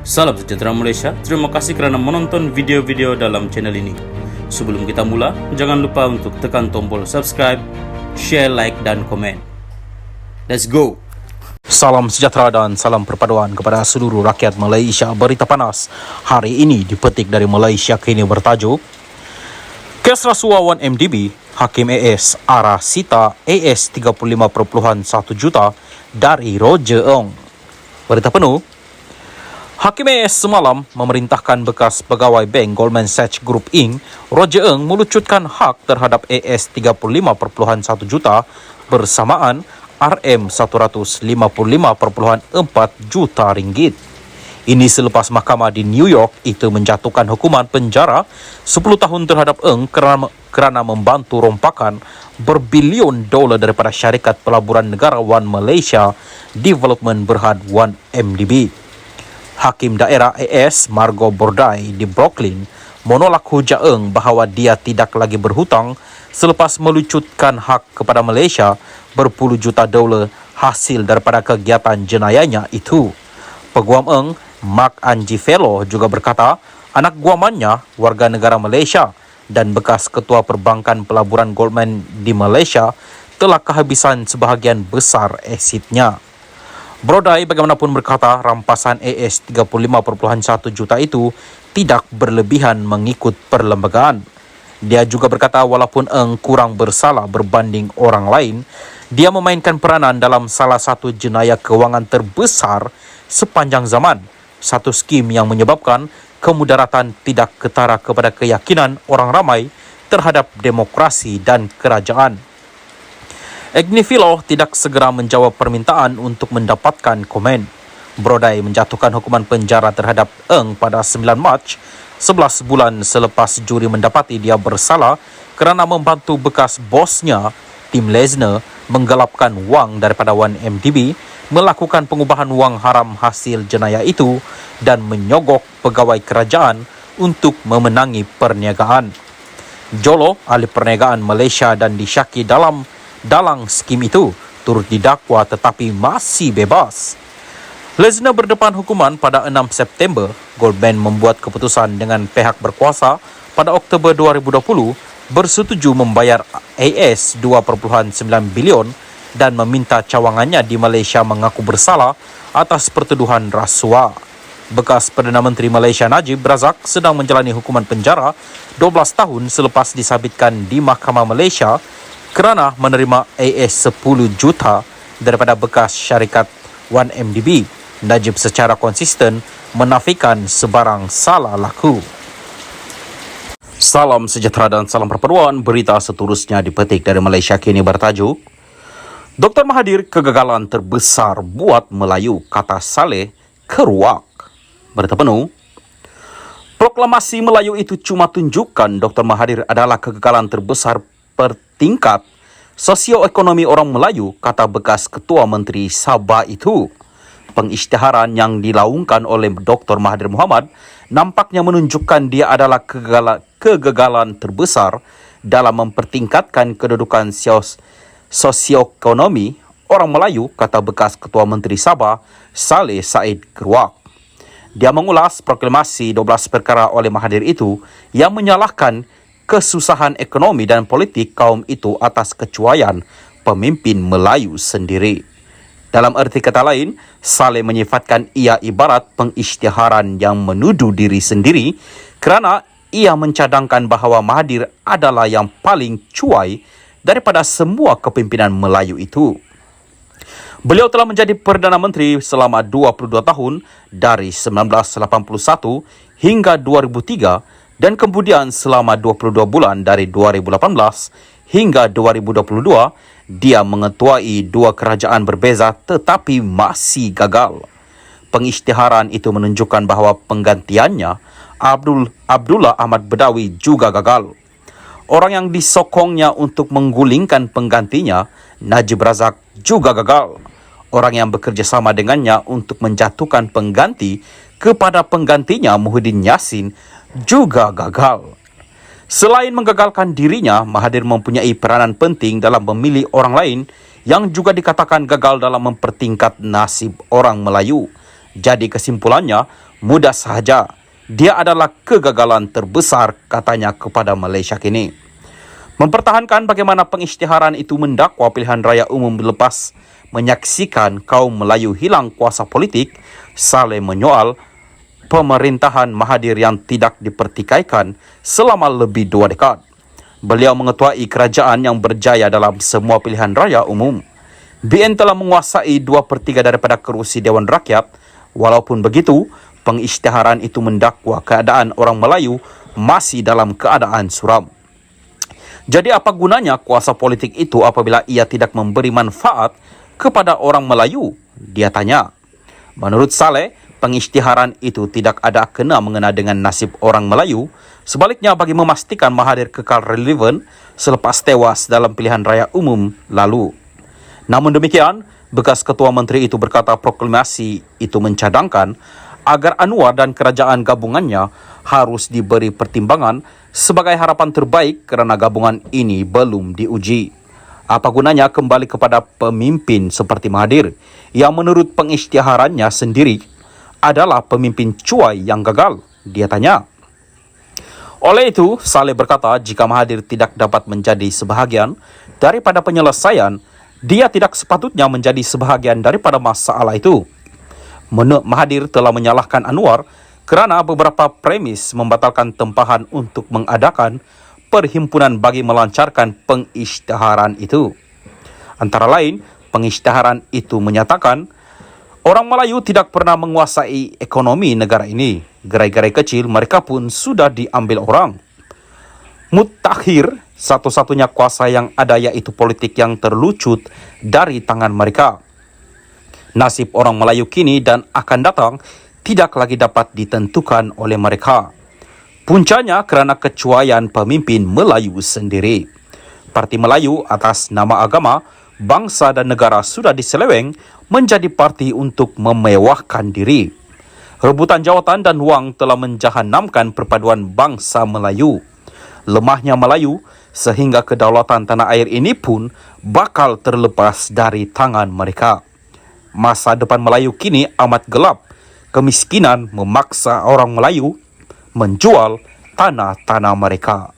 Salam sejahtera Malaysia, terima kasih kerana menonton video-video dalam channel ini. Sebelum kita mula, jangan lupa untuk tekan tombol subscribe, share, like dan komen. Let's go! Salam sejahtera dan salam perpaduan kepada seluruh rakyat Malaysia. Berita panas hari ini dipetik dari Malaysia Kini bertajuk Kes rasuah 1MDB, Hakim AS arah sita AS 35.1 juta dari Roger Ong. Berita penuh, Hakim AS semalam memerintahkan bekas pegawai bank Goldman Sachs Group Inc. Roger Ong melucutkan hak terhadap AS 35.1 juta bersamaan RM155.4 juta ringgit. Ini selepas mahkamah di New York itu menjatuhkan hukuman penjara 10 tahun terhadap Ong kerana membantu rompakan berbilion dolar daripada syarikat pelaburan negara One Malaysia Development Berhad 1MDB. Hakim Daerah AS Margo Bordai di Brooklyn menolak hujah Ong bahawa dia tidak lagi berhutang selepas melucutkan hak kepada Malaysia berpuluh juta dolar hasil daripada kegiatan jenayahnya itu. Peguam Ong, Mark Anjifelo juga berkata, anak guamannya warga negara Malaysia dan bekas ketua perbankan pelaburan Goldman di Malaysia telah kehabisan sebahagian besar asetnya. Brodai bagaimanapun berkata rampasan AS 35.1 juta itu tidak berlebihan mengikut perlembagaan. Dia juga berkata walaupun Ong kurang bersalah berbanding orang lain, dia memainkan peranan dalam salah satu jenayah kewangan terbesar sepanjang zaman, satu skim yang menyebabkan kemudaratan tidak ketara kepada keyakinan orang ramai terhadap demokrasi dan kerajaan. Agnifilo tidak segera menjawab permintaan untuk mendapatkan komen. Brodai menjatuhkan hukuman penjara terhadap Ong pada 9 Mac, 11 bulan selepas juri mendapati dia bersalah kerana membantu bekas bosnya, Tim Lesner, menggelapkan wang daripada 1MDB, melakukan pengubahan wang haram hasil jenayah itu dan menyogok pegawai kerajaan untuk memenangi perniagaan. Jolo, ahli perniagaan Malaysia dan disyaki dalang skim itu, turut didakwa tetapi masih bebas. Lesner berdepan hukuman pada 6 September. Goldman membuat keputusan dengan pihak berkuasa pada Oktober 2020 bersetuju membayar AS 2.9 bilion dan meminta cawangannya di Malaysia mengaku bersalah atas pertuduhan rasuah. Bekas Perdana Menteri Malaysia Najib Razak sedang menjalani hukuman penjara 12 tahun selepas disabitkan di Mahkamah Malaysia kerana menerima AS 10 juta daripada bekas syarikat 1MDB. Najib secara konsisten menafikan sebarang salah laku. Salam sejahtera dan salam perpaduan. Berita seterusnya dipetik dari Malaysia Kini bertajuk Dr. Mahathir kegagalan terbesar buat Melayu, kata Saleh keruak. Berita penuh, proklamasi Melayu itu cuma tunjukkan Dr. Mahathir adalah kegagalan terbesar pertingkat sosioekonomi orang Melayu, kata bekas Ketua Menteri Sabah itu. Pengisytiharan yang dilaungkan oleh Dr. Mahathir Mohamad nampaknya menunjukkan dia adalah kegagalan terbesar dalam mempertingkatkan kedudukan sosioekonomi orang Melayu, kata bekas Ketua Menteri Sabah Saleh Said Keruak. Dia mengulas proklamasi 12 perkara oleh Mahathir itu yang menyalahkan kesusahan ekonomi dan politik kaum itu atas kecuaian pemimpin Melayu sendiri. Dalam erti kata lain, Saleh menyifatkan ia ibarat pengisytiharan yang menuduh diri sendiri kerana ia mencadangkan bahawa Mahathir adalah yang paling cuai daripada semua kepimpinan Melayu itu. Beliau telah menjadi Perdana Menteri selama 22 tahun dari 1981 hingga 2003 dan kemudian selama 22 bulan dari 2018 hingga 2022 dia mengetuai dua kerajaan berbeza tetapi masih gagal. Pengisytiharan itu menunjukkan bahawa penggantiannya Abdullah Ahmad Badawi juga gagal. Orang yang disokongnya untuk menggulingkan penggantinya, Najib Razak, juga gagal. Orang yang bekerjasama dengannya untuk menjatuhkan pengganti kepada penggantinya, Muhyiddin Yassin, juga gagal. Selain menggagalkan dirinya, Mahathir mempunyai peranan penting dalam memilih orang lain yang juga dikatakan gagal dalam mempertingkat nasib orang Melayu. Jadi kesimpulannya, Mudah sahaja, dia adalah kegagalan terbesar, katanya kepada Malaysia Kini. Mempertahankan bagaimana pengisytiharan itu mendakwa pilihan raya umum lepas menyaksikan kaum Melayu hilang kuasa politik, Saleh menyoal pemerintahan Mahathir yang tidak dipertikaikan selama lebih 2 dekad. Beliau mengetuai kerajaan yang berjaya dalam semua pilihan raya umum. BN telah menguasai 2/3 daripada kerusi Dewan Rakyat. Walaupun begitu, pengisytiharan itu mendakwa keadaan orang Melayu masih dalam keadaan suram. Jadi apa gunanya kuasa politik itu apabila ia tidak memberi manfaat kepada orang Melayu? Dia tanya. Menurut Saleh, pengisytiharan itu tidak ada kena mengena dengan nasib orang Melayu. Sebaliknya, bagi memastikan Mahathir kekal relevan selepas tewas dalam pilihan raya umum lalu. Namun demikian, bekas Ketua Menteri itu berkata proklamasi itu mencadangkan agar Anwar dan kerajaan gabungannya harus diberi pertimbangan sebagai harapan terbaik kerana gabungan ini belum diuji. Apa gunanya kembali kepada pemimpin seperti Mahathir yang menurut pengisytiharannya sendiri adalah pemimpin cuai yang gagal? Dia tanya. Oleh itu, Saleh berkata jika Mahathir tidak dapat menjadi sebahagian daripada penyelesaian, dia tidak sepatutnya menjadi sebahagian daripada masalah itu. Mahathir telah menyalahkan Anwar kerana beberapa premis membatalkan tempahan untuk mengadakan perhimpunan bagi melancarkan pengisytiharan itu. Antara lain, pengisytiharan itu menyatakan orang Melayu tidak pernah menguasai ekonomi negara ini. Gerai-gerai kecil mereka pun sudah diambil orang. Mutakhir, satu-satunya kuasa yang ada yaitu politik yang terlucut dari tangan mereka. Nasib orang Melayu kini dan akan datang tidak lagi dapat ditentukan oleh mereka. Puncanya kerana kecuaian pemimpin Melayu sendiri. Parti Melayu atas nama agama, bangsa dan negara sudah diseleweng menjadi parti untuk memewahkan diri. Rebutan jawatan dan wang telah menjahanamkan perpaduan bangsa Melayu. Lemahnya Melayu sehingga kedaulatan tanah air ini pun bakal terlepas dari tangan mereka. Masa depan Melayu kini amat gelap. Kemiskinan memaksa orang Melayu menjual tanah-tanah mereka.